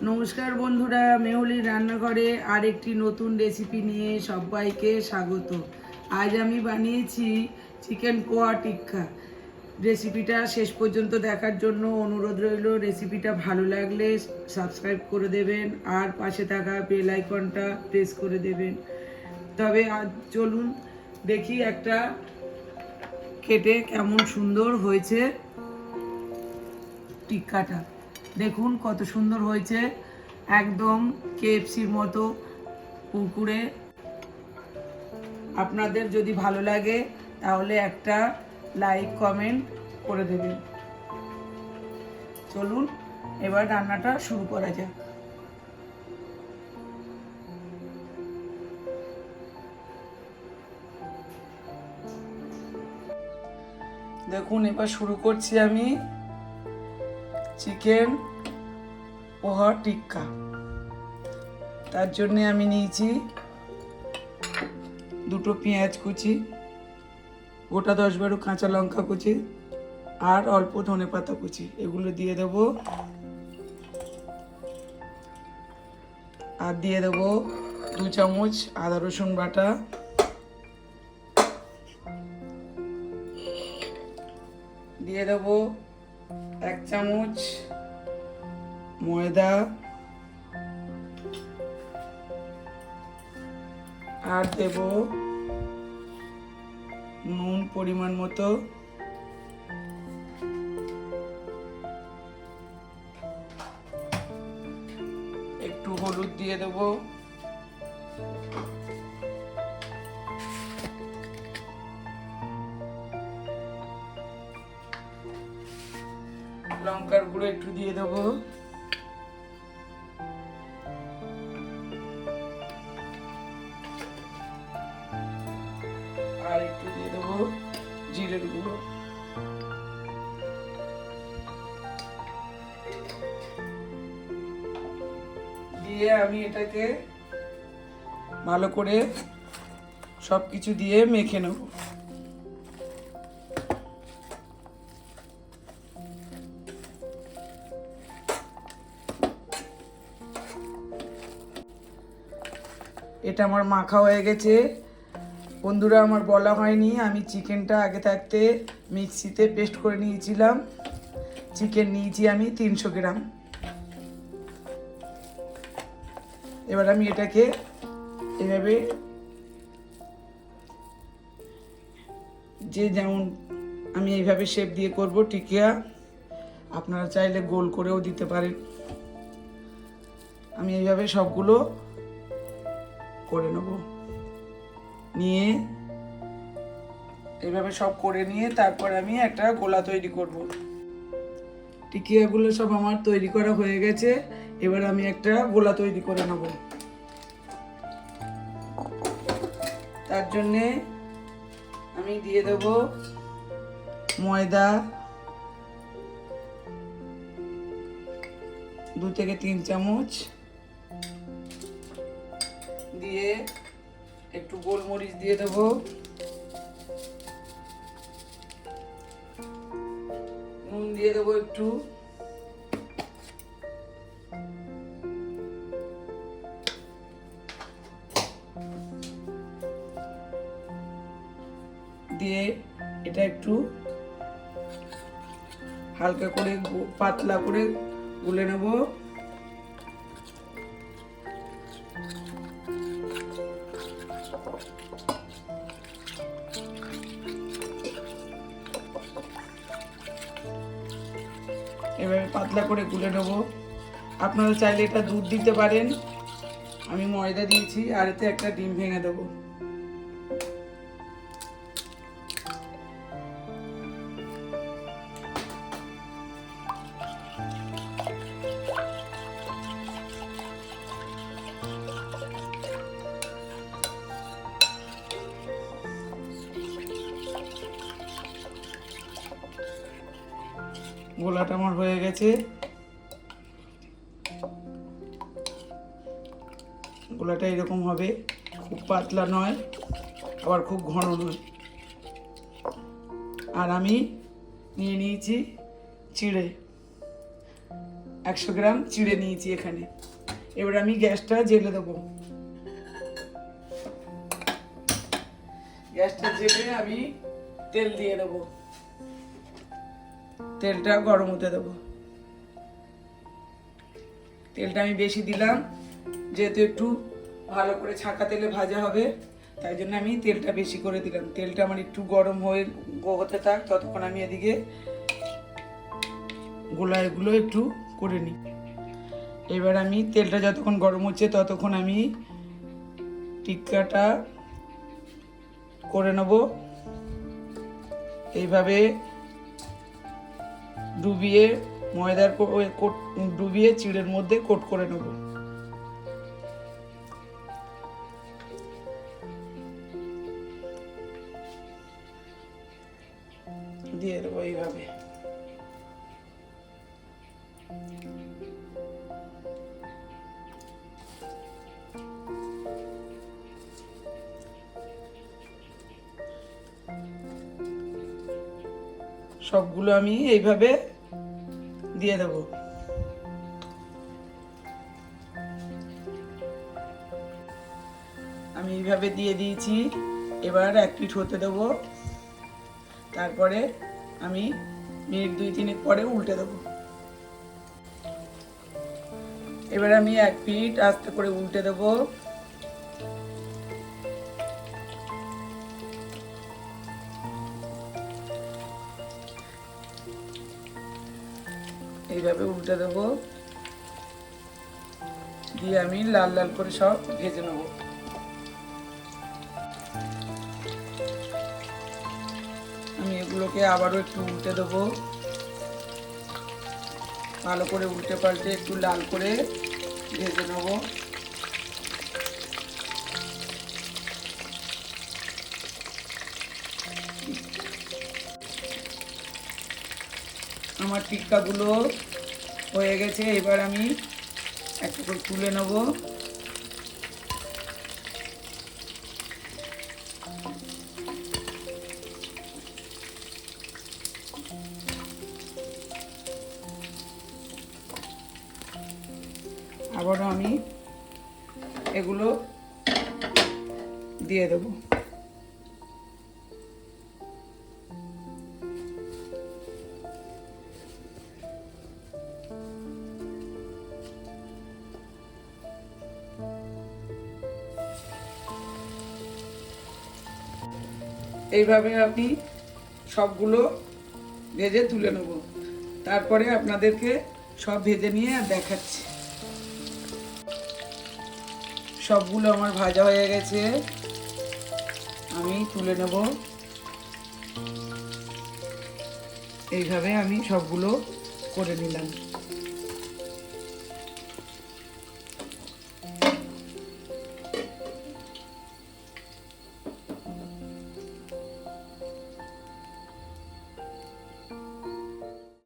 নমস্কার বন্ধুরা, মেহুলির রান্নাঘরে আরেকটি নতুন রেসিপি নিয়ে সবাইকে স্বাগত। আজ আমি বানিয়েছি চিকেন পোহা টিক্কা। রেসিপিটা শেষ পর্যন্ত দেখার জন্য অনুরোধ রইল। রেসিপিটা ভালো লাগলে সাবস্ক্রাইব করে দেবেন আর পাশে থাকা বেল আইকনটা প্রেস করে দেবেন। তবে আজ চলুন দেখি একটা খেতে কেমন সুন্দর হয়েছে টিক্কাটা। দেখুন কত সুন্দর হয়েছে, একদম কেএফসির মতো কুরকুরে। আপনাদের যদি ভালো লাগে তাহলে একটা লাইক কমেন্ট করে দেবেন। চলুন এবার রান্নাটা শুরু করা যাক। দেখুন এবার শুরু করছি আমি চিকেন পোহা টিক্কা। তার জন্য আমি নিয়েছি দুটো পেঁয়াজ কুচি, গোটা 10-12 কাঁচা লঙ্কা কুচি আর অল্প ধনেপাতা কুচি, এগুলো দিয়ে দেব। আর দিয়ে দেব 2 চামচ আদা রসুন বাটা, দিয়ে দেব 1 চামচ ময়দা, আর দেব নুন পরিমাণ মতো, একটু হলুদ দিয়ে দেব, লঙ্কার গুঁড়ো একটু দিয়ে দেব, আর একটু দিয়ে দেব জিরের গুঁড়ো। দিয়ে আমি এটাকে ভালো করে সবকিছু দিয়ে মেখে নেব। এটা আমার মাখা হয়ে গেছে। বন্ধুরা, আমার বলা হয়নি, আমি চিকেনটা আগে থাকতে মিক্সিতে পেস্ট করে নিয়েছিলাম। চিকেন নিয়েছি আমি 300 গ্রাম। এবার আমি এটাকে এভাবে যেমন আমি এইভাবে শেপ দিয়ে করব টিকিয়া, আপনারা চাইলে গোল করেও দিতে পারেন। আমি এইভাবে সবগুলো করে নেব, নিয়ে এইভাবে সব করে নিয়ে তারপর আমি একটা গোলা তৈরি করব। টিকিয়াগুলো সব আমার তৈরি করা হয়ে গেছে। এবার আমি একটা গোলা তৈরি করে নেব। তার জন্যে আমি দিয়ে দেব ময়দা 2 থেকে 3 চামচ, দিয়ে একটু গোলমরিচ দিয়ে দেব, নুন দিয়ে দেবো একটু, দিয়ে এটা একটু হালকা করে পাতলা করে গুলে নেব। এভাবে পাতলা করে গুলে নেব। আপনারা চাইলে এটা দুধ দিতে পারেন, আমি ময়দা দিয়েছি। আর এতে একটা ডিম ভেঙে দেবো। গোলাটা আমার হয়ে গেছে। গোলাটা এরকম হবে, খুব পাতলা নয় আবার খুব ঘন নয়। আর আমি নিয়ে নিয়েছি চিড়ে। 100 গ্রাম চিড়ে নিয়েছি এখানে। এবার আমি গ্যাসটা জ্বেলে দেবো। গ্যাসটা জ্বেলে আমি তেল দিয়ে দেবো। তেলটা গরম হতে দেবো। তেলটা আমি বেশি দিলাম, যেহেতু একটু ভালো করে ছাঁকা তেলে ভাজা হবে, তাই জন্য আমি তেলটা বেশি করে দিলাম। তেলটা আমার একটু গরম হতে থাক, ততক্ষণ আমি এদিকে গোলাগুলো একটু করে নিই। এবার আমি তেলটা যতক্ষণ গরম হচ্ছে ততক্ষণ আমি টিক্কাটা করে নেব। এইভাবে ডুবিয়ে ময়দার ডুবিয়ে চিড়ের মধ্যে কোট করে নেব। দিয়ে দেবো এইভাবে। সবগুলো আমি এইভাবে দিয়ে দেব। আমি এইভাবে দিয়ে দিয়েছি। এবার 1 পিঠ হতে দেবো, তারপরে আমি মিনিট 2-3 পরে উল্টে দেবো। এবার আমি 1 পিঠ আস্তে করে উল্টে দেবো। এইভাবে উল্টে দেবো, দিয়ে আমি লাল লাল করে সব ভেজে নেব। আমি এগুলোকে আবারও একটু উল্টে দেবো। ভালো করে উল্টে পাল্টে একটু লাল করে ভেজে নেব। আমার টিক্কাগুলো হয়ে গেছে। এবার আমি একটা করে তুলে নেব। আবারও আমি এগুলো দিয়ে দেবো। এইভাবে আমি সবগুলো ভেজে তুলে নেব। তারপরে আপনাদেরকে সব ভেজে নিয়ে আর দেখাচ্ছি। সবগুলো আমার ভাজা হয়ে গেছে, আমি তুলে নেব। এইভাবে আমি সবগুলো করে নিলাম।